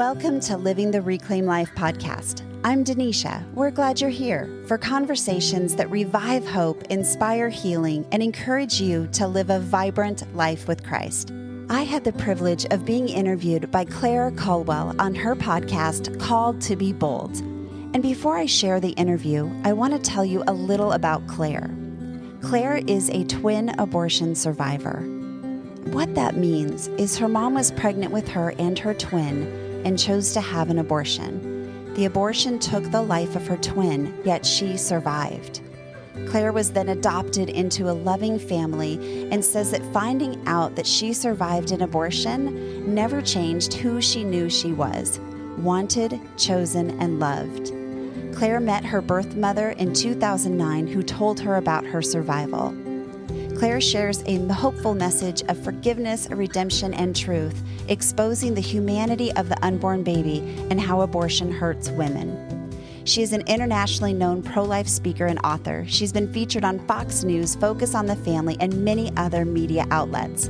Welcome to Living the Reclaim Life podcast. I'm Denisha. We're glad you're here for conversations that revive hope, inspire healing, and encourage you to live a vibrant life with Christ. I had the privilege of being interviewed by Claire Culwell on her podcast, Called to Be Bold. And before I share the interview, I want to tell you a little about Claire. Claire is a twin abortion survivor. What that means is her mom was pregnant with her and her twin and chose to have an abortion. The abortion took the life of her twin, yet she survived. Claire was then adopted into a loving family and says that finding out that she survived an abortion never changed who she knew she was, wanted, chosen, and loved. Claire met her birth mother in 2009 who told her about her survival. Claire shares a hopeful message of forgiveness, redemption, and truth, exposing the humanity of the unborn baby and how abortion hurts women. She is an internationally known pro-life speaker and author. She's been featured on Fox News, Focus on the Family, and many other media outlets.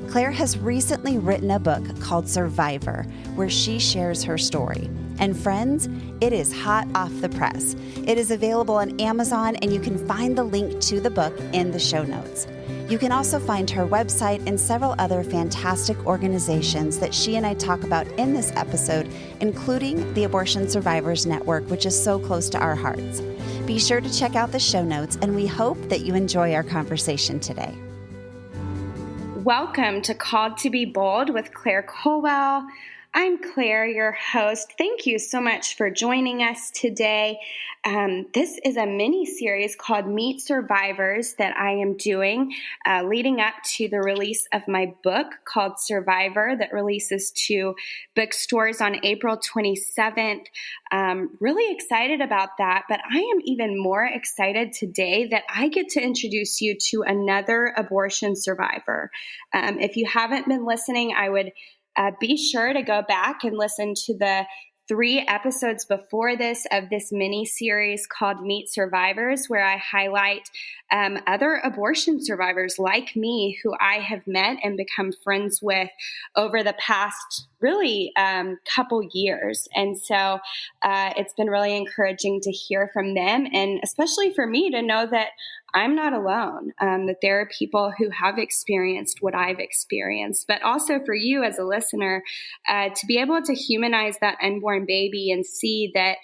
Claire has recently written a book called Survivor, where she shares her story. And friends, it is hot off the press. It is available on Amazon, and you can find the link to the book in the show notes. You can also find her website and several other fantastic organizations that she and I talk about in this episode, including the Abortion Survivors Network, which is so close to our hearts. Be sure to check out the show notes, and we hope that you enjoy our conversation today. Welcome to Called to Be Bold with Claire Culwell. I'm Claire, your host. Thank you so much for joining us today. This is a mini-series called Meet Survivors that I am doing leading up to the release of my book called Survivor that releases to bookstores on April 27th. Really excited about that, but I am even more excited today that I get to introduce you to another abortion survivor. If you haven't been listening, I would be sure to go back and listen to the 3 episodes before this of this mini series called Meet Survivors, where I highlight other abortion survivors like me who I have met and become friends with over the past really couple years. And so it's been really encouraging to hear from them, and especially for me to know that I'm not alone, that there are people who have experienced what I've experienced, but also for you as a listener to be able to humanize that unborn baby and see that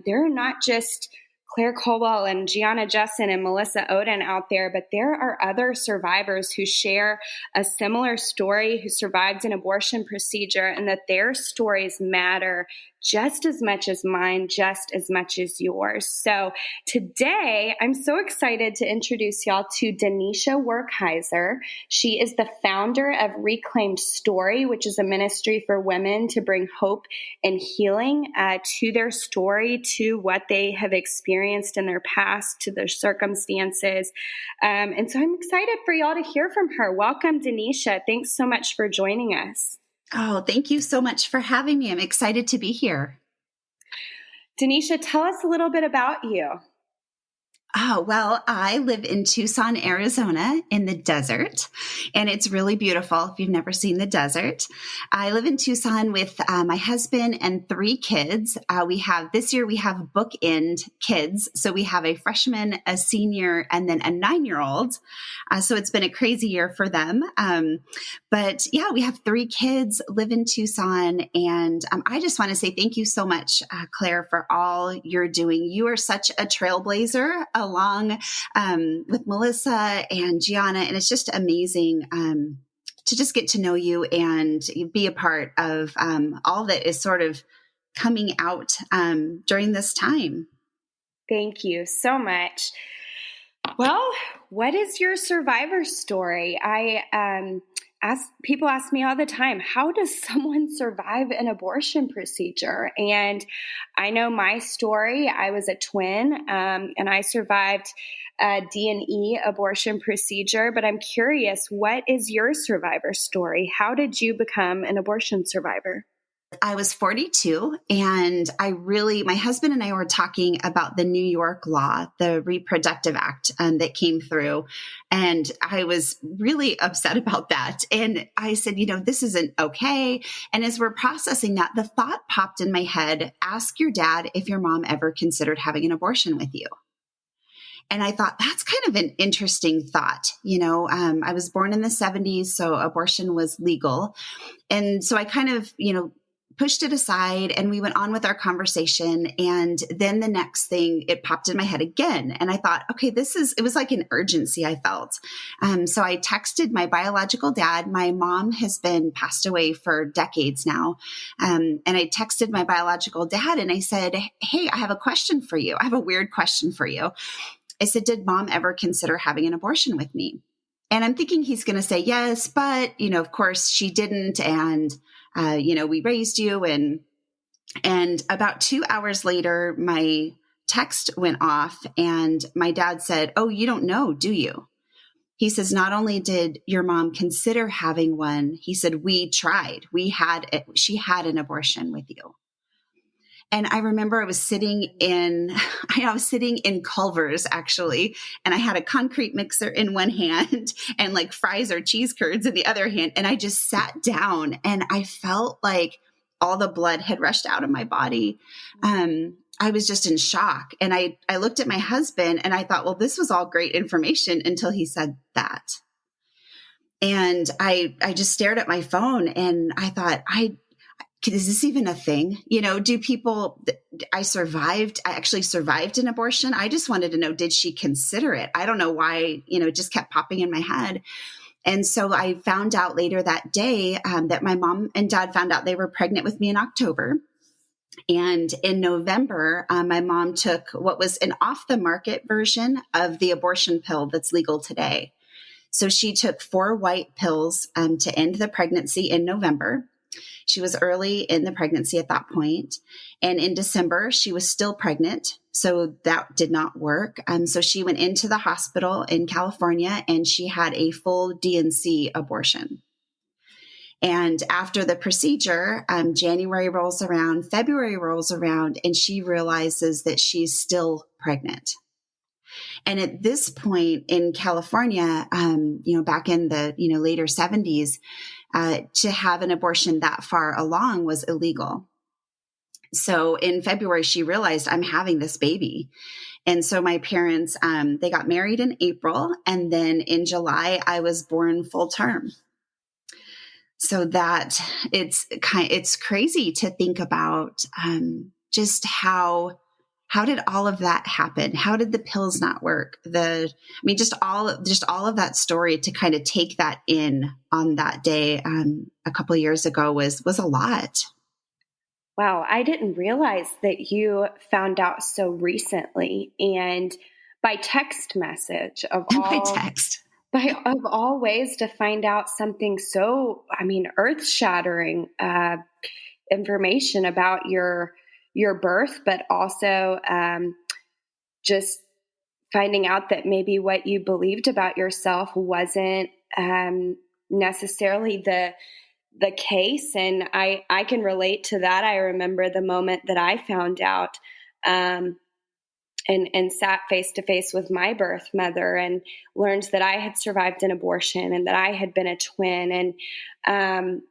there are not just Claire Culwell and Gianna Justin and Melissa Oden out there, but there are other survivors who share a similar story, who survived an abortion procedure, and that their stories matter just as much as mine, just as much as yours. So today, I'm so excited to introduce y'all to Denisha Werkheiser. She is the founder of Reclaimed Story, which is a ministry for women to bring hope and healing to their story, to what they have experienced in their past, to their circumstances. And so I'm excited for y'all to hear from her. Welcome, Denisha. Thanks so much for joining us. Oh, thank you so much for having me. I'm excited to be here. Denisha, tell us a little bit about you. Oh, well, I live in Tucson, Arizona in the desert, and it's really beautiful if you've never seen the desert. I live in Tucson with my husband and 3 kids. This year we have bookend kids. So we have a freshman, a senior, and then a 9-year-old. So it's been a crazy year for them. But yeah, we have 3 kids, live in Tucson. And I just want to say thank you so much, Claire, for all you're doing. You are such a trailblazer along with Melissa and Gianna. And it's just amazing to just get to know you and be a part of all that is sort of coming out during this time. Thank you so much. Well, what is your survivor story? People ask me all the time, how does someone survive an abortion procedure? And I know my story. I was a twin, and I survived a D&E abortion procedure, but I'm curious, what is your survivor story? How did you become an abortion survivor? I was 42 and my husband and I were talking about the New York law, the Reproductive Act that came through. And I was really upset about that. And I said, this isn't okay. And as we're processing that, the thought popped in my head, ask your dad if your mom ever considered having an abortion with you. And I thought that's kind of an interesting thought. I was born in the 70s, so abortion was legal. And so I kind of, pushed it aside and we went on with our conversation. And then the next thing, it popped in my head again. And I thought, okay, it was like an urgency I felt. So I texted my biological dad. My mom has been passed away for decades now. And I texted my biological dad and I said, hey, I have a question for you. I have a weird question for you. I said, did mom ever consider having an abortion with me? And I'm thinking he's going to say yes, but, of course she didn't. And, we raised you. And about 2 hours later, my text went off and my dad said, oh, you don't know, do you? He says, not only did your mom consider having one, he said, we tried. She had an abortion with you. And I remember I was sitting in Culver's actually, and I had a concrete mixer in one hand and like fries or cheese curds in the other hand. And I just sat down and I felt like all the blood had rushed out of my body. I was just in shock. And I looked at my husband and I thought, well, this was all great information until he said that. And I just stared at my phone and I thought, is this even a thing? Do people, I actually survived an abortion. I just wanted to know, did she consider it? I don't know why, it just kept popping in my head. And so I found out later that day that my mom and dad found out they were pregnant with me in October. And in November, my mom took what was an off the market version of the abortion pill that's legal today. So she took 4 white pills to end the pregnancy in November. She was early in the pregnancy at that point. And in December, she was still pregnant. So that did not work. So she went into the hospital in California and she had a full D&C abortion. And after the procedure, January rolls around, February rolls around, and she realizes that she's still pregnant. And at this point in California, back in the, later 70s, to have an abortion that far along was illegal. So in February, she realized I'm having this baby. And so my parents, they got married in April. And then in July, I was born full term. So that it's crazy to think about just how did all of that happen? How did the pills not work? Just all of that story to kind of take that in on that day a couple of years ago was a lot. Wow, I didn't realize that you found out so recently and by text message of all ways to find out something so, earth-shattering information about your birth, but also just finding out that maybe what you believed about yourself wasn't necessarily the case. And I can relate to that. I remember the moment that I found out and sat face to face with my birth mother and learned that I had survived an abortion and that I had been a twin. And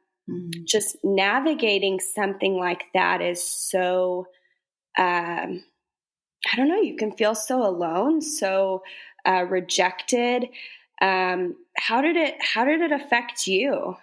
just navigating something like that is so, I don't know, you can feel so alone, so rejected. How did it affect you?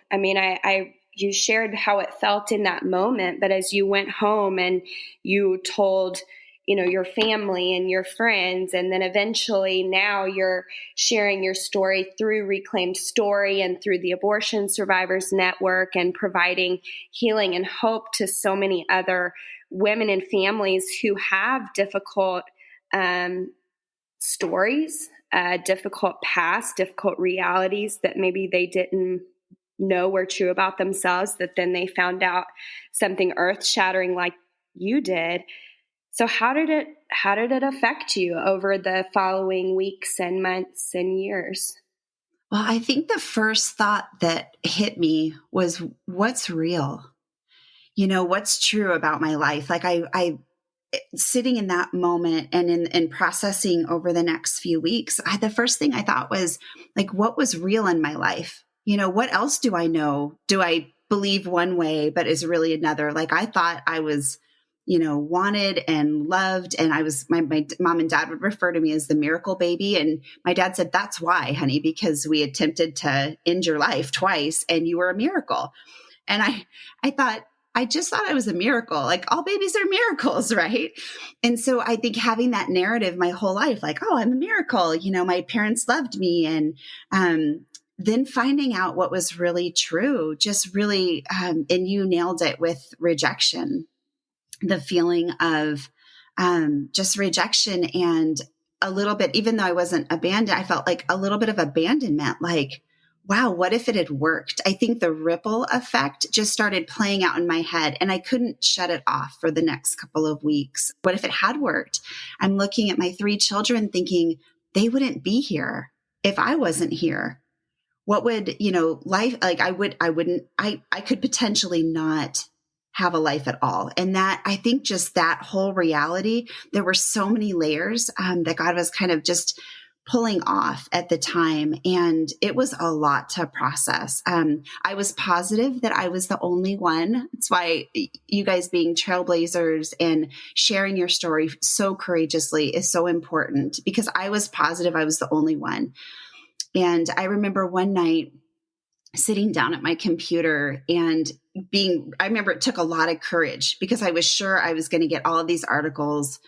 You shared how it felt in that moment, but as you went home and you told, your family and your friends, and then eventually now you're sharing your story through Reclaimed Story and through the Abortion Survivors Network and providing healing and hope to so many other women and families who have difficult stories, difficult past, difficult realities that maybe they didn't know were true about themselves, that then they found out something earth-shattering like you did. So how did it affect you over the following weeks and months and years? Well, I think the first thought that hit me was, what's real? what's true about my life? Like I sitting in that moment and in processing over the next few weeks, the first thing I thought was like, what was real in my life? What else do I know? Do I believe one way, but is really another? Like I thought I was, wanted and loved. And I was, my mom and dad would refer to me as the miracle baby. And my dad said, that's why, honey, because we attempted to end your life twice and you were a miracle. And I thought, I just thought I was a miracle. Like all babies are miracles, right? And so I think having that narrative my whole life, like, oh, I'm a miracle. My parents loved me. And then finding out what was really true, just really, and you nailed it with rejection, the feeling of just rejection and a little bit, even though I wasn't abandoned, I felt like a little bit of abandonment, like, wow, what if it had worked? I think the ripple effect just started playing out in my head and I couldn't shut it off for the next couple of weeks. What if it had worked? I'm looking at my 3 children thinking they wouldn't be here if I wasn't here. What would, life, like I could potentially not have a life at all. And that, I think just that whole reality, there were so many layers that God was kind of just pulling off at the time. And it was a lot to process. I was positive that I was the only one. That's why you guys being trailblazers and sharing your story so courageously is so important, because I was positive I was the only one. And I remember one night sitting down at my computer and I remember it took a lot of courage because I was sure I was going to get all of these articles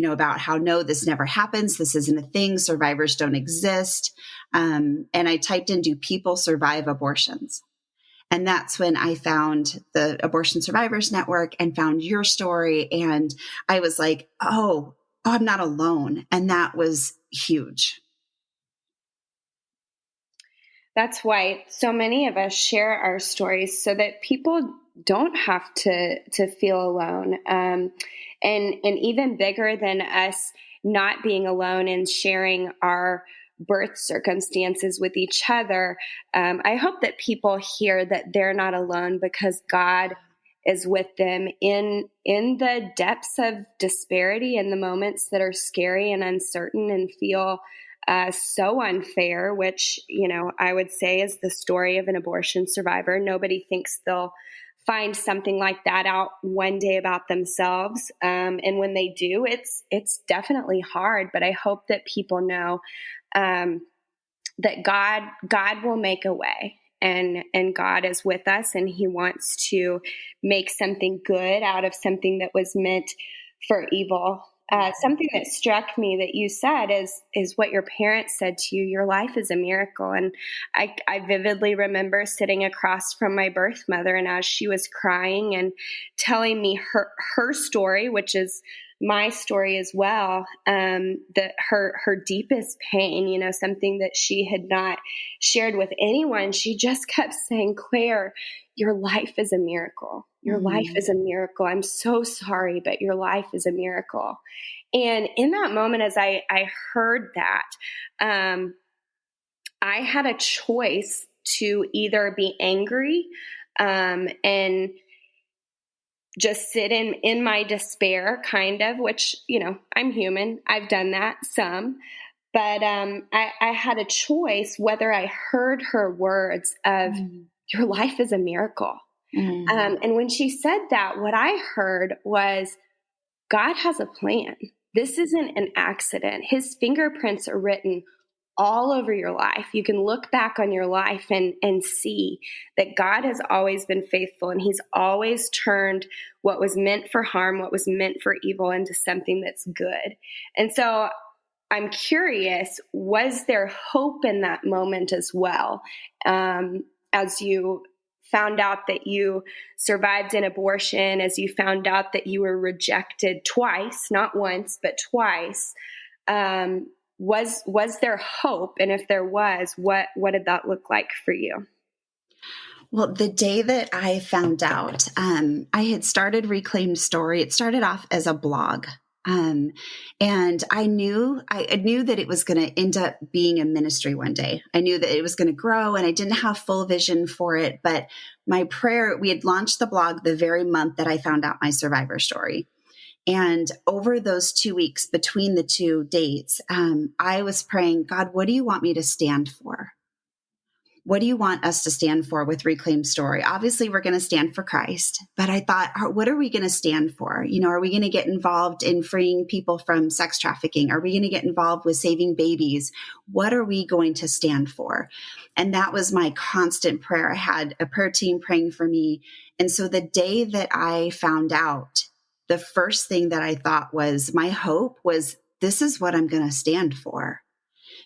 about how, no, this never happens. This isn't a thing. Survivors don't exist. And I typed in, do people survive abortions? And that's when I found the Abortion Survivors Network and found your story. And I was like, oh, I'm not alone. And that was huge. That's why so many of us share our stories so that people don't have to feel alone. And even bigger than us not being alone and sharing our birth circumstances with each other, I hope that people hear that they're not alone because God is with them in the depths of disparity, in the moments that are scary and uncertain and feel so unfair, which, I would say is the story of an abortion survivor. Nobody thinks they'll find something like that out one day about themselves. And when they do, it's definitely hard, but I hope that people know that God will make a way, and God is with us, and he wants to make something good out of something that was meant for evil. Something that struck me that you said is what your parents said to you. Your life is a miracle. And I vividly remember sitting across from my birth mother, and as she was crying and telling me her story, which is my story as well, that her deepest pain, something that she had not shared with anyone, she just kept saying, Claire, your life is a miracle. Your life is a miracle. I'm so sorry, but your life is a miracle. And in that moment, as I heard that, I had a choice to either be angry and just sit in my despair, kind of, which, I'm human. I've done that some. But I had a choice whether I heard her words of, your life is a miracle. And when she said that, what I heard was, God has a plan. This isn't an accident. His fingerprints are written all over your life. You can look back on your life and see that God has always been faithful, and he's always turned what was meant for harm, what was meant for evil, into something that's good. And so I'm curious, was there hope in that moment as well? As you found out that you survived an abortion, as you found out that you were rejected twice, not once, but twice, was there hope? And if there was, what did that look like for you? Well, the day that I found out, I had started Reclaimed Story. It started off as a blog. And I knew that it was going to end up being a ministry one day. I knew that it was going to grow, and I didn't have full vision for it. But my prayer, we had launched the blog the very month that I found out my survivor story. And over those 2 weeks between the two dates, I was praying, God, what do you want me to stand for? What do you want us to stand for with Reclaim Story? Obviously, we're going to stand for Christ, but I thought, what are we going to stand for? Are we going to get involved in freeing people from sex trafficking? Are we going to get involved with saving babies? What are we going to stand for? And that was my constant prayer. I had a prayer team praying for me. And so the day that I found out, the first thing that I thought was, my hope was, this is what I'm going to stand for.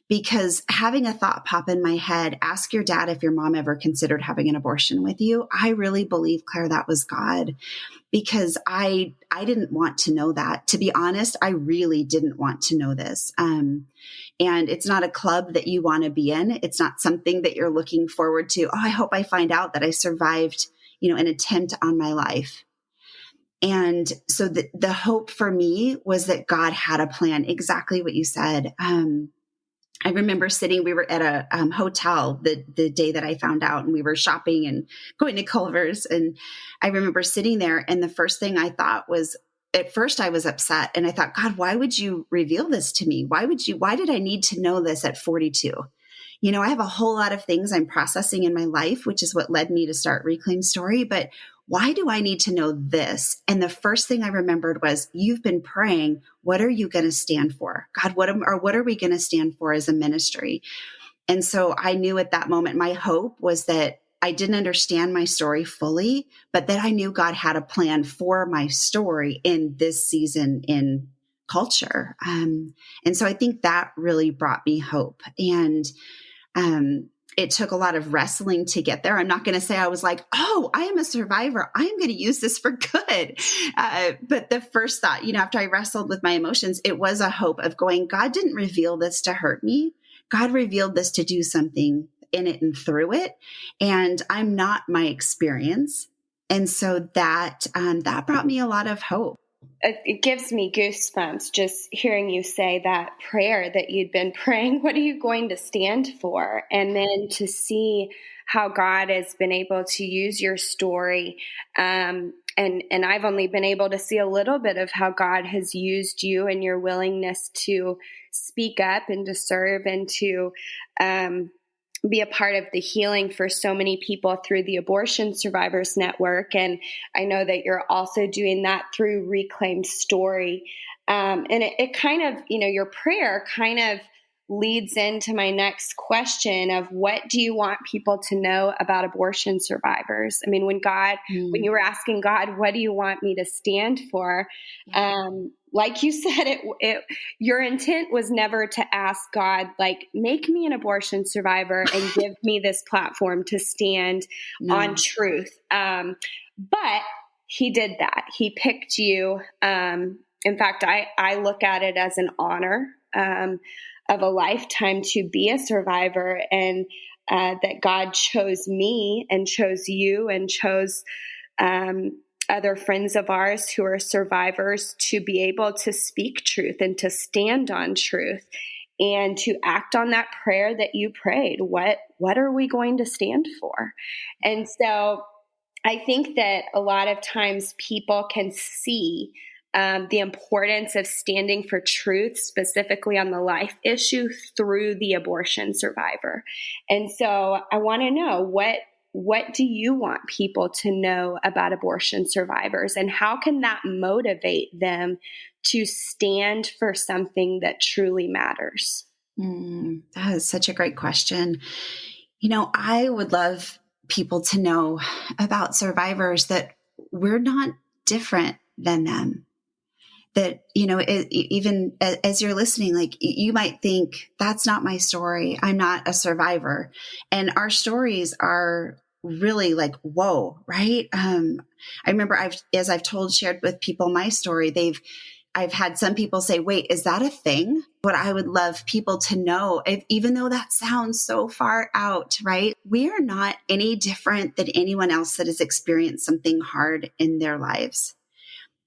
Because having a thought pop in my head, ask your dad if your mom ever considered having an abortion with you. I really believe, Claire, that was God, because I didn't want to know that. To be honest, I really didn't want to know this. And it's not a club that you want to be in. It's not something that you're looking forward to. Oh, I hope I find out that I survived, an attempt on my life. And so the hope for me was that God had a plan, exactly what you said. I remember we were at a hotel the day that I found out, and we were shopping and going to Culver's. And I remember sitting there, and the first thing I thought was, at first I was upset, and I thought, God, why would you reveal this to me? Why did I need to know this at 42? I have a whole lot of things I'm processing in my life, which is what led me to start Reclaim Story. But why do I need to know this? And the first thing I remembered was, you've been praying, what are you going to stand for? God, what are we going to stand for as a ministry? And so I knew at that moment, my hope was that I didn't understand my story fully, but that I knew God had a plan for my story in this season in culture. And so I think that really brought me hope. And it took a lot of wrestling to get there. I'm not going to say I was like, oh, I am a survivor, I'm going to use this for good. But the first thought, after I wrestled with my emotions, it was a hope of going, God didn't reveal this to hurt me. God revealed this to do something in it and through it. And I'm not my experience. And so that brought me a lot of hope. It gives me goosebumps just hearing you say that prayer that you'd been praying. What are you going to stand for? And then to see how God has been able to use your story. And I've only been able to see a little bit of how God has used you and your willingness to speak up and to serve and to be a part of the healing for so many people through the Abortion Survivors Network. And I know that you're also doing that through Reclaim Story. And it kind of, your prayer kind of leads into my next question of, what do you want people to know about abortion survivors? I mean, when you were asking God, what do you want me to stand for? Like you said, your intent was never to ask God, like, make me an abortion survivor and give me this platform to stand on truth. But he did that. He picked you. In fact, I look at it as an honor of a lifetime to be a survivor, and that God chose me and chose you and chose other friends of ours who are survivors to be able to speak truth and to stand on truth and to act on that prayer that you prayed. What are we going to stand for? And so I think that a lot of times people can see the importance of standing for truth, specifically on the life issue, through the abortion survivor. And so I want to know, what do you want people to know about abortion survivors, and how can that motivate them to stand for something that truly matters? That is such a great question. I would love people to know about survivors that we're not different than them. That, even as you're listening, like, you might think, that's not my story. I'm not a survivor. And our stories are really like, whoa, right? I remember as I've shared with people my story, I've had some people say, wait, is that a thing? What I would love people to know, even though that sounds so far out, right? We are not any different than anyone else that has experienced something hard in their lives.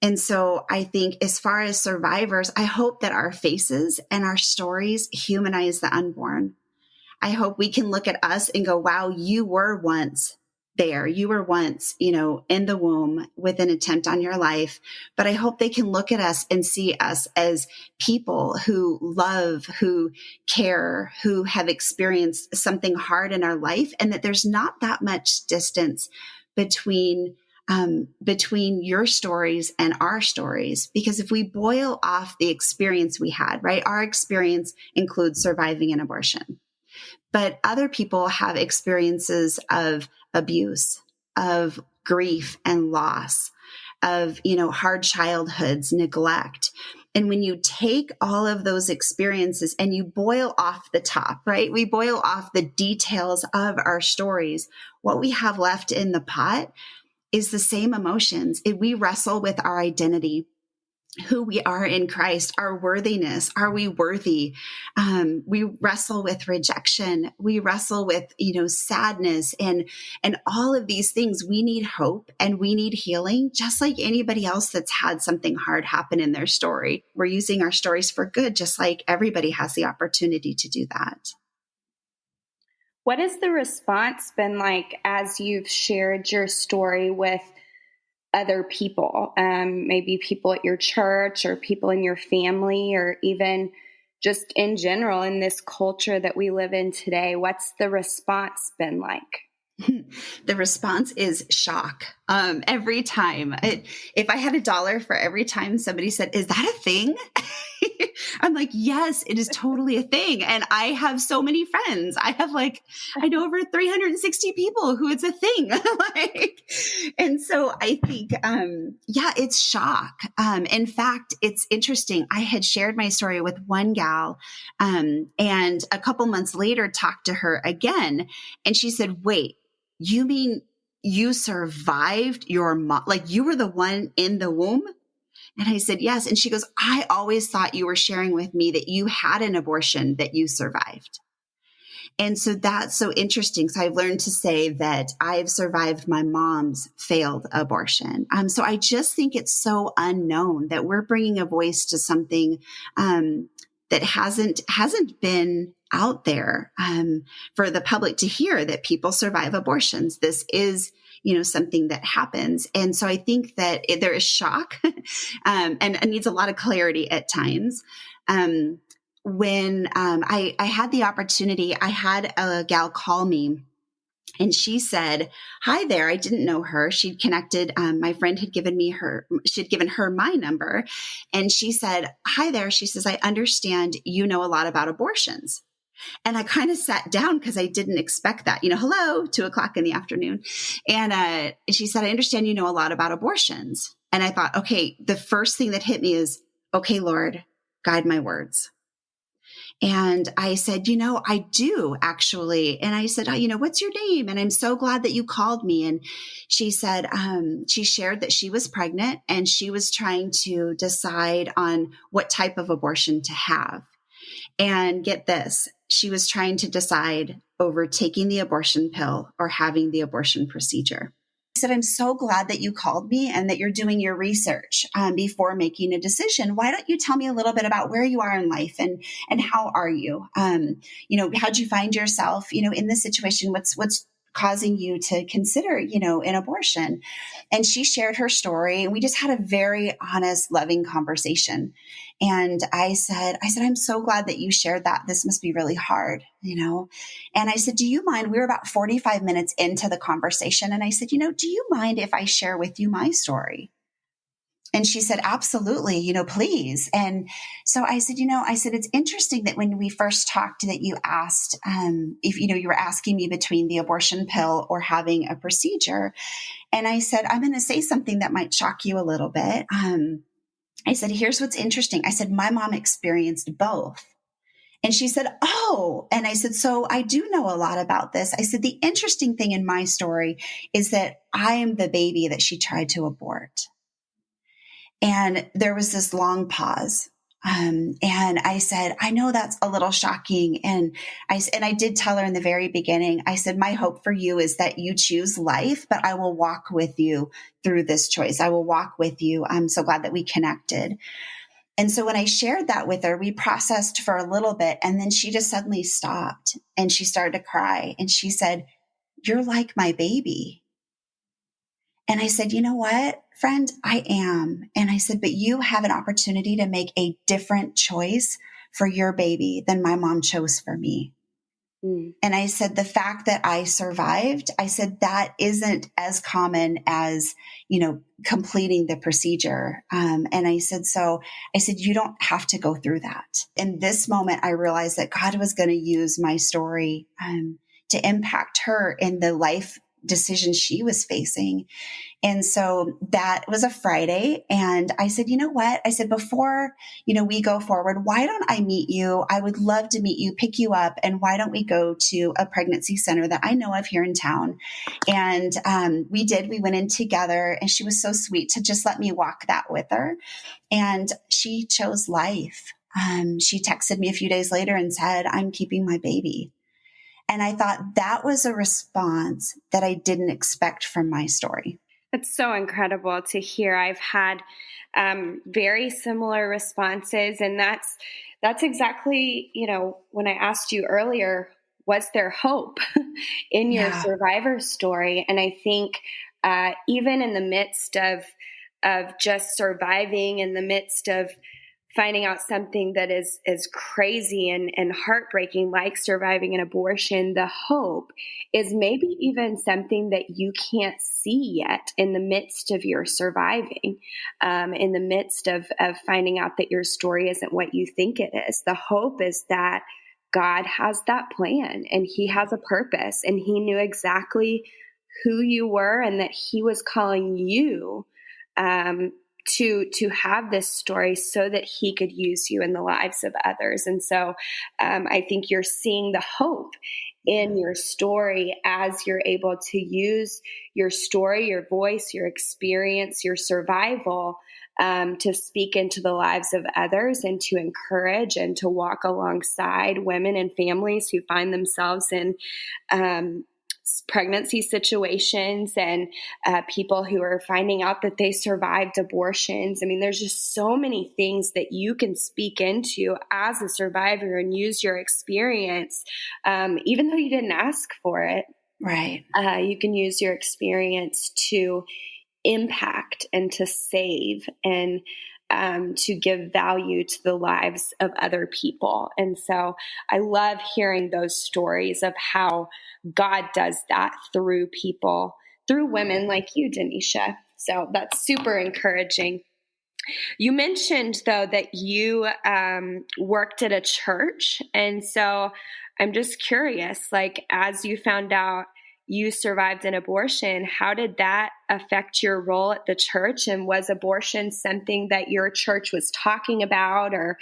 And so I think as far as survivors, I hope that our faces and our stories humanize the unborn. I hope we can look at us and go, wow, you were once there. You were once, in the womb with an attempt on your life. But I hope they can look at us and see us as people who love, who care, who have experienced something hard in our life, and that there's not that much distance between your stories and our stories. Because if we boil off the experience we had, right, our experience includes surviving an abortion. But other people have experiences of abuse, of grief and loss, of, hard childhoods, neglect. And when you take all of those experiences and you boil off the top, right? We boil off the details of our stories. What we have left in the pot is the same emotions. We wrestle with our identity, who we are in Christ, our worthiness. Are we worthy? We wrestle with rejection. We wrestle with, sadness and all of these things. We need hope and we need healing, just like anybody else that's had something hard happen in their story. We're using our stories for good, just like everybody has the opportunity to do that. What has the response been like as you've shared your story with other people, maybe people at your church or people in your family, or even just in general in this culture that we live in today? What's the response been like? The response is shock. Every time. If I had $1 for every time somebody said, "Is that a thing?" I'm like, yes, it is totally a thing. And I have so many friends. I know over 360 people who it's a thing. And so I think, it's shock. In fact, it's interesting. I had shared my story with one gal, and a couple months later talked to her again. And she said, "Wait, you mean you survived your mom? Like you were the one in the womb?" And I said, "Yes." And she goes, "I always thought you were sharing with me that you had an abortion that you survived." And so that's so interesting. So I've learned to say that I've survived my mom's failed abortion. So I just think it's so unknown that we're bringing a voice to something that hasn't been out there for the public to hear, that people survive abortions. This is something that happens. And so I think that there is shock and it needs a lot of clarity at times. When I had the opportunity, I had a gal call me and she said, "Hi there." I didn't know her. She'd connected. My friend had she'd given her my number. And she said, "Hi there." She says, "I understand you know a lot about abortions." And I kind of sat down because I didn't expect that, hello, 2:00 in the afternoon. And she said, "I understand you know a lot about abortions." And I thought, okay, the first thing that hit me is, okay, Lord, guide my words. And I said, "I do actually." And I said, "What's your name? And I'm so glad that you called me." And she said, she shared that she was pregnant and she was trying to decide on what type of abortion to have. And get this, she was trying to decide over taking the abortion pill or having the abortion procedure. I said, "I'm so glad that you called me and that you're doing your research before making a decision. Why don't you tell me a little bit about where you are in life and how are you? How'd you find yourself, in this situation? What's causing you to consider, an abortion?" And she shared her story and we just had a very honest, loving conversation. And I said, "I'm so glad that you shared that. This must be really hard, And I said, "Do you mind?" We were about 45 minutes into the conversation. And I said, "Do you mind if I share with you my story?" And she said, "Absolutely, please." And so I said, it's interesting that when we first talked that you asked if, you were asking me between the abortion pill or having a procedure. And I said, "I'm going to say something that might shock you a little bit." I said, "Here's what's interesting." I said, "My mom experienced both." And she said, "Oh." And I said, "So I do know a lot about this." I said, "The interesting thing in my story is that I am the baby that she tried to abort." And there was this long pause. And I said, I know that's a little shocking. And I did tell her in the very beginning, I said, my hope for you is that you choose life, but I will walk with you through this choice. I will walk with you. I'm so glad that we connected. And so when I shared that with her, we processed for a little bit, and then she just suddenly stopped and she started to cry. And she said, you're like my baby. And I said, you know what, friend, I am. And I said, but you have an opportunity to make a different choice for your baby than my mom chose for me. Mm. And I said, the fact that I survived, I said, that isn't as common as, completing the procedure. And I said, you don't have to go through that. In this moment, I realized that God was going to use my story to impact her in the life decisions she was facing. And so that was a Friday. And I said, you know what? I said, before, we go forward, why don't I meet you? I would love to meet you, pick you up. And why don't we go to a pregnancy center that I know of here in town? And we went in together, and she was so sweet to just let me walk that with her. And she chose life. She texted me a few days later and said, I'm keeping my baby. And I thought that was a response that I didn't expect from my story. It's so incredible to hear. I've had very similar responses, and that's exactly, when I asked you earlier, was there hope in your survivor story? And I think even in the midst of just surviving, in the midst of finding out something that is crazy and heartbreaking, like surviving an abortion, the hope is maybe even something that you can't see yet in the midst of your surviving, in the midst of finding out that your story isn't what you think it is. The hope is that God has that plan, and He has a purpose, and He knew exactly who you were, and that He was calling you to have this story so that He could use you in the lives of others. And so I think you're seeing the hope in your story as you're able to use your story, your voice, your experience, your survival to speak into the lives of others, and to encourage and to walk alongside women and families who find themselves in pregnancy situations, and people who are finding out that they survived abortions. I mean, there's just so many things that you can speak into as a survivor and use your experience, even though you didn't ask for it. Right. You can use your experience to impact and to save and to give value to the lives of other people. And so I love hearing those stories of how God does that through people, through women like you, Denisha. So that's super encouraging. You mentioned, though, that you worked at a church. And so I'm just curious, like, as you found out you survived an abortion, how did that affect your role at the church? And was abortion something that your church was talking about, or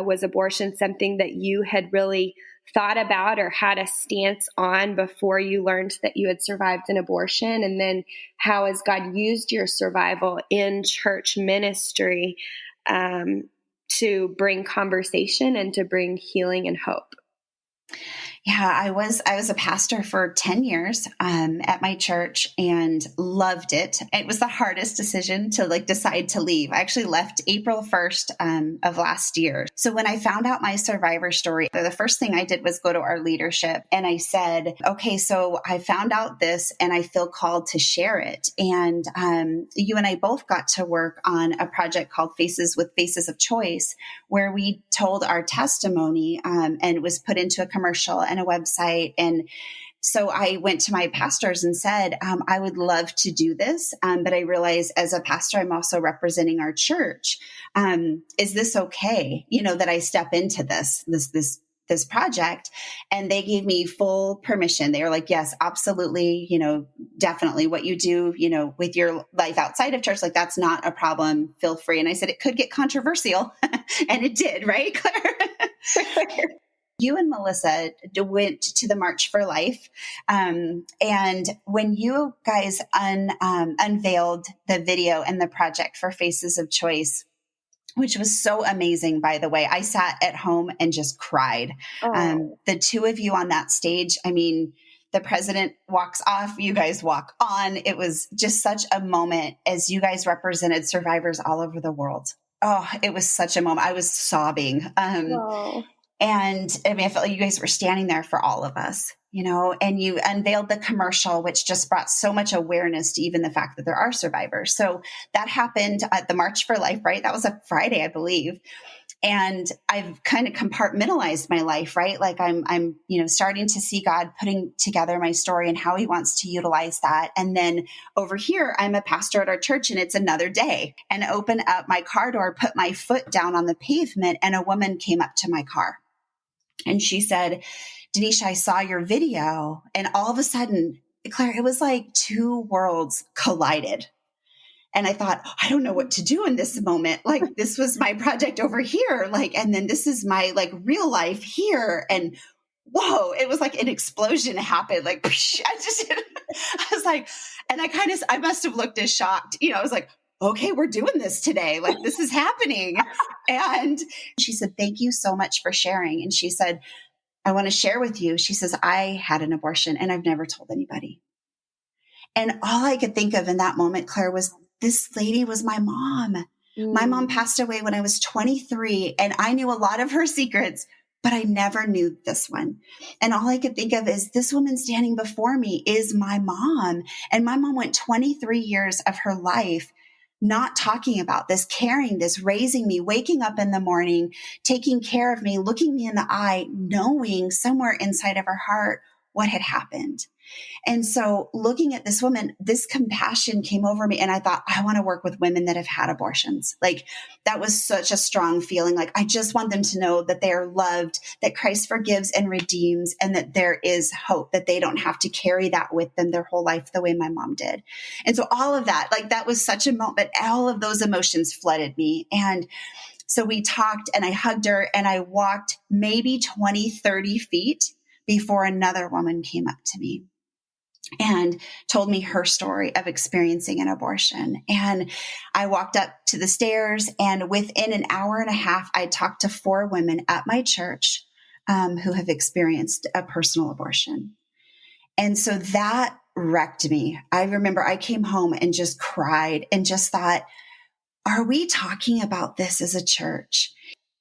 was abortion something that you had really thought about or had a stance on before you learned that you had survived an abortion? And then how has God used your survival in church ministry to bring conversation and to bring healing and hope? Yeah, I was a pastor for 10 years at my church and loved it. It was the hardest decision to decide to leave. I actually left April 1st of last year. So when I found out my survivor story, the first thing I did was go to our leadership, and I said, okay, so I found out this and I feel called to share it. And you and I both got to work on a project called Faces of Choice, where we told our testimony and it was put into a commercial and a website. And so I went to my pastors and said, I would love to do this, but I realize as a pastor, I'm also representing our church. Is this okay, that I step into this project? And they gave me full permission. They were like, yes, absolutely. Definitely what you do, with your life outside of church, that's not a problem. Feel free. And I said, it could get controversial. And it did, right, Claire? You and Melissa went to the March for Life. And when you guys unveiled the video and the project for Faces of Choice, which was so amazing, by the way. I sat at home and just cried. Oh, The two of you on that stage, I mean, the president walks off, you guys walk on. It was just such a moment as you guys represented survivors all over the world. Oh, it was such a moment. I was sobbing. wow. And I mean, I felt like you guys were standing there for all of us, and you unveiled the commercial, which just brought so much awareness to even the fact that there are survivors. So that happened at the March for Life, right? That was a Friday, I believe. And I've kind of compartmentalized my life, right? Like I'm starting to see God putting together my story and how he wants to utilize that. And then over here, I'm a pastor at our church and it's another day, and open up my car door, put my foot down on the pavement, and a woman came up to my car. And she said, Denisha, I saw your video. And all of a sudden, Claire, it was like two worlds collided. And I thought, I don't know what to do in this moment. Like, this was my project over here. Like, and then this is my like real life here. And whoa, it was like an explosion happened. Like, I was like, and I must have looked as shocked. I was like, okay, we're doing this today. Like, this is happening. And she said, thank you so much for sharing. And she said, I want to share with you. She says, I had an abortion and I've never told anybody. And all I could think of in that moment, Claire, was this lady was my mom. My mom passed away when I was 23, and I knew a lot of her secrets, but I never knew this one. And all I could think of is this woman standing before me is my mom. And my mom went 23 years of her life not talking about this, carrying this, raising me, waking up in the morning, taking care of me, looking me in the eye, knowing somewhere inside of her heart what had happened. And so looking at this woman, this compassion came over me. And I thought, I want to work with women that have had abortions. Like, that was such a strong feeling. Like, I just want them to know that they are loved, that Christ forgives and redeems, and that there is hope, that they don't have to carry that with them their whole life the way my mom did. And so all of that, like, that was such a moment. All of those emotions flooded me. And so we talked, and I hugged her, and I walked maybe 20, 30 feet before another woman came up to me and told me her story of experiencing an abortion. And I walked up to the stairs, and within an hour and a half, I talked to 4 women at my church who have experienced a personal abortion. And so that wrecked me. I remember I came home and just cried and just thought, are we talking about this as a church?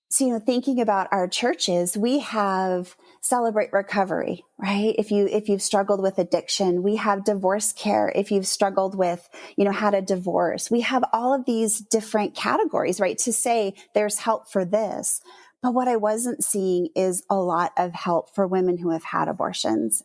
So, thinking about our churches, we have Celebrate Recovery, right? If you've struggled with addiction, we have divorce care. If you've struggled with, had a divorce, we have all of these different categories, right? To say there's help for this. But what I wasn't seeing is a lot of help for women who have had abortions.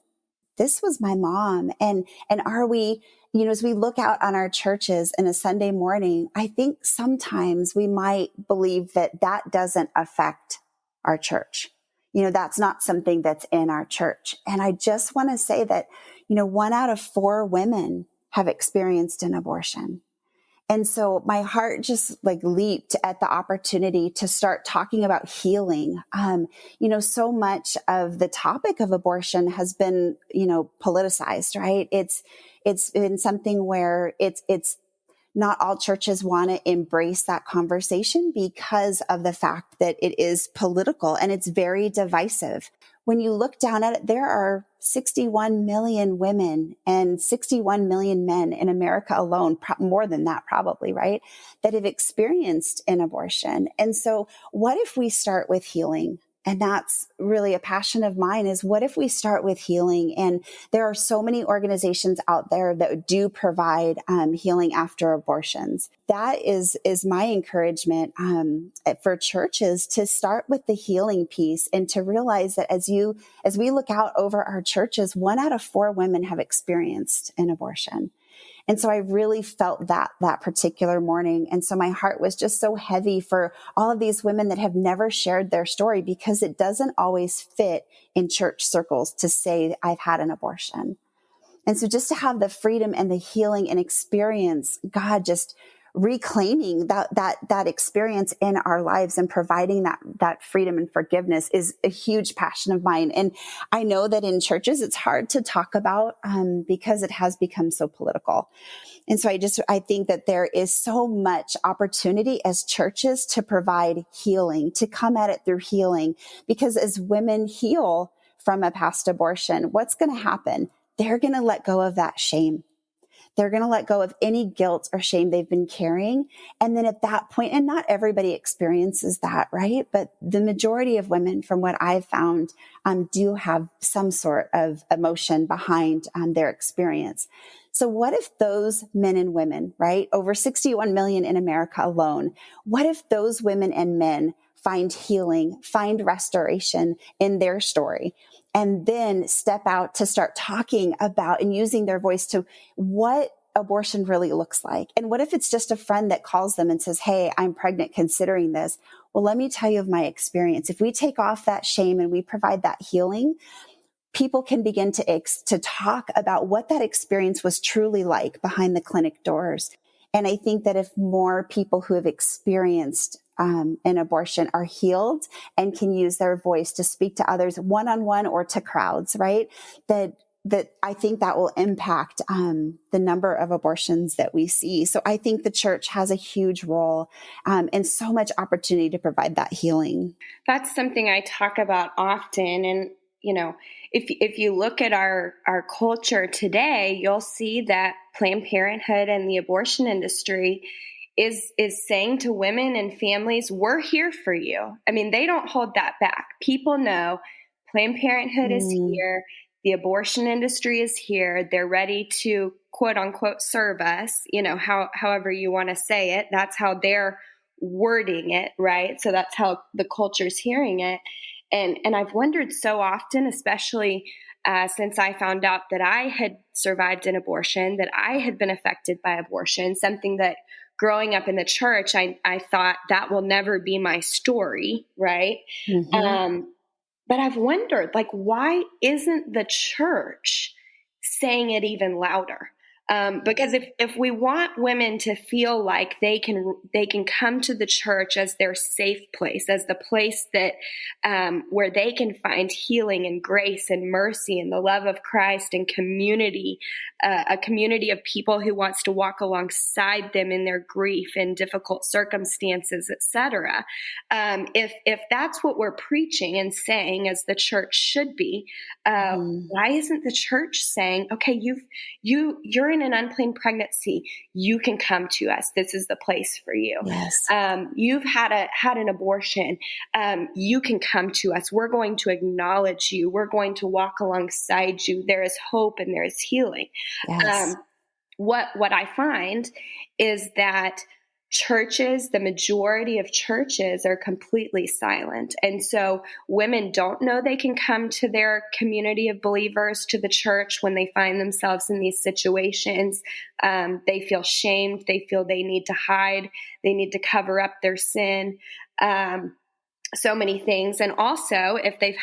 This was my mom. And are we, as we look out on our churches in a Sunday morning, I think sometimes we might believe that doesn't affect our church. That's not something that's in our church. And I just want to say that, 1 out of 4 women have experienced an abortion. And so my heart just leaped at the opportunity to start talking about healing. So much of the topic of abortion has been, politicized, right? It's been something where it's not all churches want to embrace that conversation because of the fact that it is political and it's very divisive. When you look down at it, there are 61 million women and 61 million men in America alone, more than that probably, right, that have experienced an abortion. And so what if we start with healing? And that's really a passion of mine, is what if we start with healing? And there are so many organizations out there that do provide healing after abortions. That is my encouragement for churches, to start with the healing piece and to realize that as we look out over our churches, 1 out of 4 women have experienced an abortion. And so I really felt that particular morning. And so my heart was just so heavy for all of these women that have never shared their story, because it doesn't always fit in church circles to say I've had an abortion. And so just to have the freedom and the healing and experience God just reclaiming that experience in our lives and providing that freedom and forgiveness is a huge passion of mine. And I know that in churches, it's hard to talk about, because it has become so political. And so I think that there is so much opportunity as churches to provide healing, to come at it through healing, because as women heal from a past abortion, what's going to happen? They're going to let go of that shame. They're going to let go of any guilt or shame they've been carrying. And then at that point, and not everybody experiences that, right? But the majority of women, from what I've found, do have some sort of emotion behind their experience. So what if those men and women, right? Over 61 million in America alone. What if those women and men find healing, find restoration in their story, and then step out to start talking about and using their voice to what abortion really looks like? And what if it's just a friend that calls them and says, hey, I'm pregnant, considering this? Well, let me tell you of my experience. If we take off that shame and we provide that healing, people can begin to talk about what that experience was truly like behind the clinic doors. And I think that if more people who have experienced an abortion are healed and can use their voice to speak to others one-on-one or to crowds, right? That I think that will impact the number of abortions that we see. So I think the church has a huge role and so much opportunity to provide that healing. That's something I talk about often. And, if you look at our culture today, you'll see that Planned Parenthood and the abortion industry is saying to women and families, we're here for you. I mean, they don't hold that back. People know Planned Parenthood is here. The abortion industry is here. They're ready to, quote unquote, serve us, however you want to say it. That's how they're wording it, right? So that's how the culture's hearing it. And I've wondered so often, especially since I found out that I had survived an abortion, that I had been affected by abortion, something that growing up in the church, I thought that will never be my story, right? Mm-hmm. But I've wondered, why isn't the church saying it even louder? Because if we want women to feel like they can come to the church as their safe place, as the place that where they can find healing and grace and mercy and the love of Christ and community, a community of people who wants to walk alongside them in their grief and difficult circumstances, etc. If that's what we're preaching and saying as the church should be, why isn't the church saying, okay, you're in an unplanned pregnancy, you can come to us. This is the place for you. Yes. You've had an abortion. You can come to us. We're going to acknowledge you. We're going to walk alongside you. There is hope and there is healing. Yes. What I find is that churches, the majority of churches, are completely silent. And so women don't know they can come to their community of believers, to the church, when they find themselves in these situations. They feel shamed. They feel they need to hide. They need to cover up their sin. So many things. And also, if they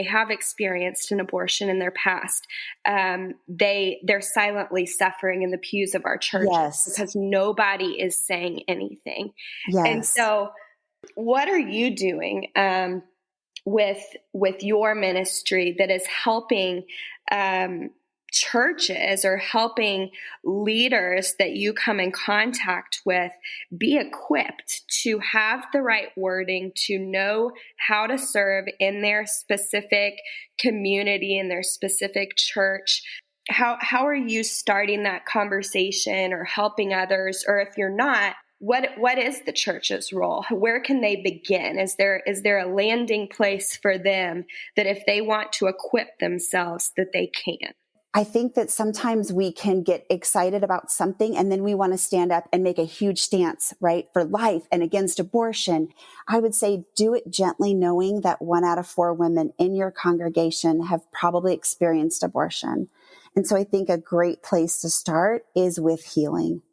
have experienced an abortion in their past, they're silently suffering in the pews of our churches. Yes. Because nobody is saying anything. Yes. And so what are you doing with your ministry that is helping churches or helping leaders that you come in contact with be equipped to have the right wording, to know how to serve in their specific community, in their specific church? How are you starting that conversation or helping others? Or if you're not, what is the church's role? Where can they begin? Is there a landing place for them that if they want to equip themselves, that they can? I think that sometimes we can get excited about something and then we want to stand up and make a huge stance, right, for life and against abortion. I would say do it gently, knowing that 1 out of 4 women in your congregation have probably experienced abortion. And so I think a great place to start is with healing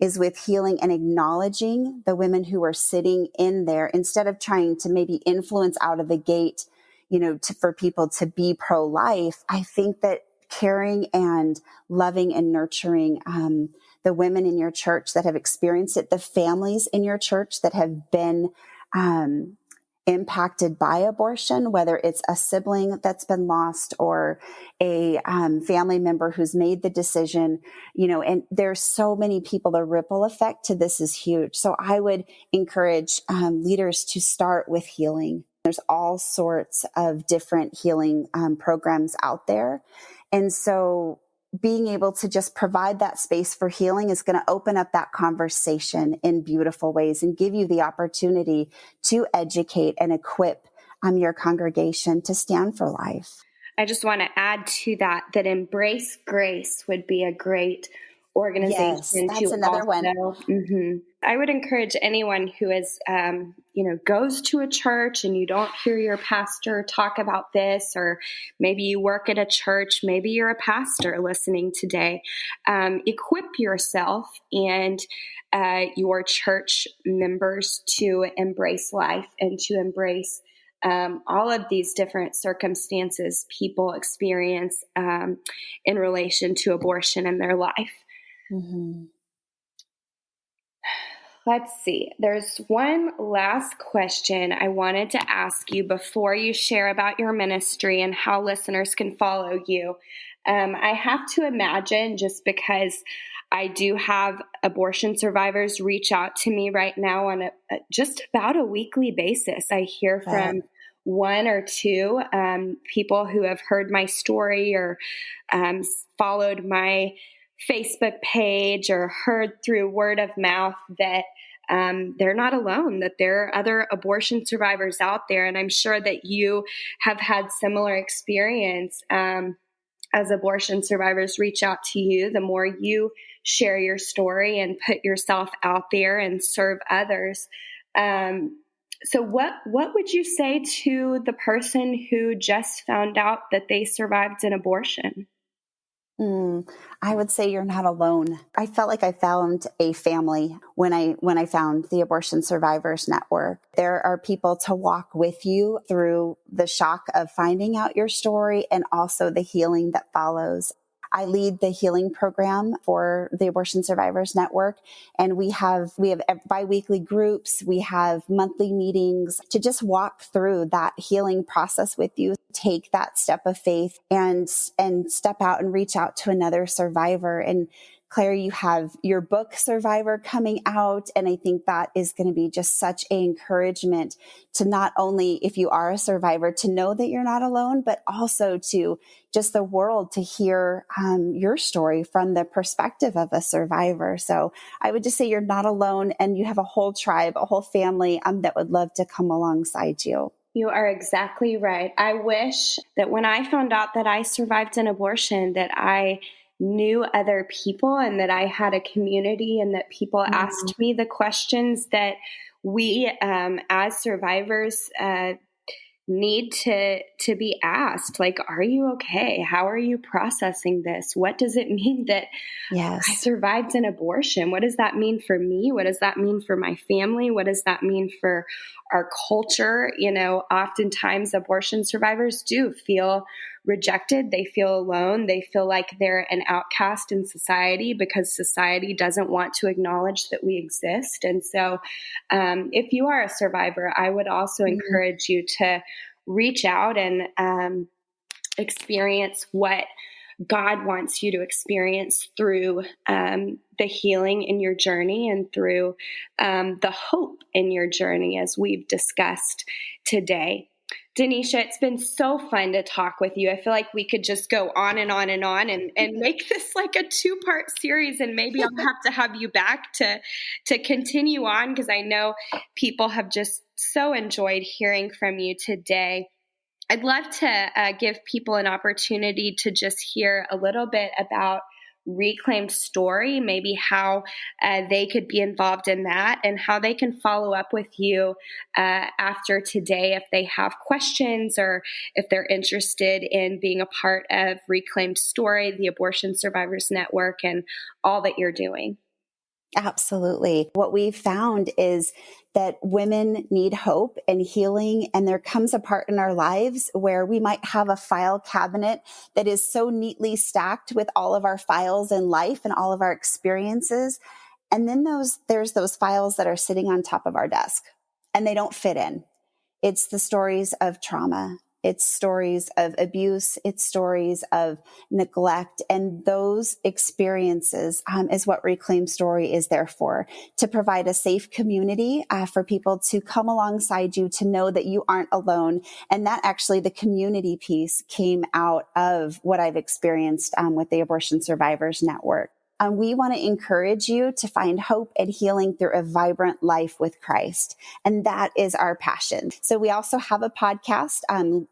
and acknowledging the women who are sitting in there, instead of trying to maybe influence out of the gate, for people to be pro-life. I think that caring and loving and nurturing the women in your church that have experienced it, the families in your church that have been impacted by abortion, whether it's a sibling that's been lost or a family member who's made the decision, and there's so many people, the ripple effect to this is huge. So I would encourage leaders to start with healing. There's all sorts of different healing programs out there. And so being able to just provide that space for healing is going to open up that conversation in beautiful ways and give you the opportunity to educate and equip your congregation to stand for life. I just want to add to that Embrace Grace would be a great organization. Yes, that's another one. Mm-hmm. I would encourage anyone who is, goes to a church and you don't hear your pastor talk about this, or maybe you work at a church, maybe you're a pastor listening today, equip yourself and your church members to embrace life and to embrace all of these different circumstances people experience in relation to abortion in their life. Mm-hmm. Let's see. There's one last question I wanted to ask you before you share about your ministry and how listeners can follow you. I have to imagine, just because I do have abortion survivors reach out to me right now on just about a weekly basis. I hear from one or two people who have heard my story or followed my Facebook page or heard through word of mouth that they're not alone, that there are other abortion survivors out there. And I'm sure that you have had similar experience as abortion survivors reach out to you. The more you share your story and put yourself out there and serve others. So what would you say to the person who just found out that they survived an abortion? I would say you're not alone. I felt like I found a family when I found the Abortion Survivors Network. There are people to walk with you through the shock of finding out your story and also the healing that follows. I lead the healing program for the Abortion Survivors Network, and we have biweekly groups. We have monthly meetings to just walk through that healing process with you. Take that step of faith and step out and reach out to another survivor. And Claire, you have your book Survivor coming out. And I think that is going to be just such an encouragement to not only, if you are a survivor, to know that you're not alone, but also to just the world to hear your story from the perspective of a survivor. So I would just say you're not alone, and you have a whole tribe, a whole family that would love to come alongside you. You are exactly right. I wish that when I found out that I survived an abortion, that I knew other people and that I had a community and that people asked me the questions that we as survivors need to be asked. Like, are you okay? How are you processing this? What does it mean that I survived an abortion? What does that mean for me? What does that mean for my family? What does that mean for our culture? Oftentimes abortion survivors do feel rejected. They feel alone. They feel like they're an outcast in society because society doesn't want to acknowledge that we exist. And so if you are a survivor, I would also encourage you to reach out and experience what God wants you to experience through the healing in your journey and through the hope in your journey, as we've discussed today. Denisha, it's been so fun to talk with you. I feel like we could just go on and on and on and make this like a 2-part series, and maybe I'll have to have you back to continue on, because I know people have just so enjoyed hearing from you today. I'd love to give people an opportunity to just hear a little bit about Reclaimed Story, maybe how they could be involved in that and how they can follow up with you after today if they have questions or if they're interested in being a part of Reclaimed Story, the Abortion Survivors Network, and all that you're doing. Absolutely. What we've found is that women need hope and healing, and there comes a part in our lives where we might have a file cabinet that is so neatly stacked with all of our files in life and all of our experiences. And then there's those files that are sitting on top of our desk and they don't fit in. It's the stories of trauma. It's stories of abuse. It's stories of neglect. And those experiences is what Reclaim Story is there for, to provide a safe community for people to come alongside you, to know that you aren't alone. And that actually, the community piece came out of what I've experienced with the Abortion Survivors Network. We want to encourage you to find hope and healing through a vibrant life with Christ. And that is our passion. So we also have a podcast,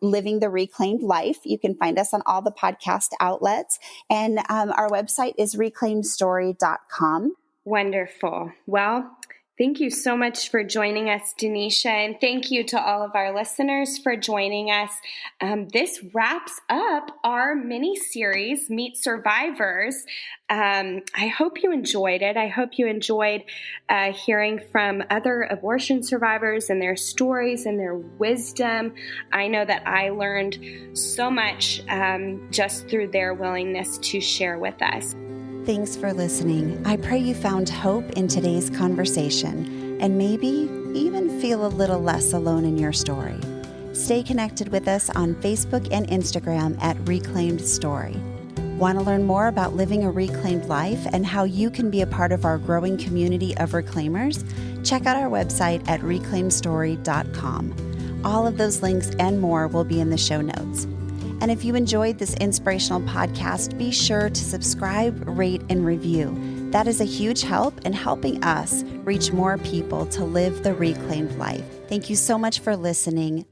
Living the Reclaimed Life. You can find us on all the podcast outlets. And our website is reclaimedstory.com. Wonderful. Well, thank you so much for joining us, Denisha, and thank you to all of our listeners for joining us. This wraps up our mini-series, Meet Survivors. I hope you enjoyed it. I hope you enjoyed hearing from other abortion survivors and their stories and their wisdom. I know that I learned so much just through their willingness to share with us. Thanks for listening. I pray you found hope in today's conversation and maybe even feel a little less alone in your story. Stay connected with us on Facebook and Instagram at Reclaimed Story. Want to learn more about living a reclaimed life and how you can be a part of our growing community of reclaimers? Check out our website at reclaimedstory.com. All of those links and more will be in the show notes. And if you enjoyed this inspirational podcast, be sure to subscribe, rate, and review. That is a huge help in helping us reach more people to live the reclaimed life. Thank you so much for listening.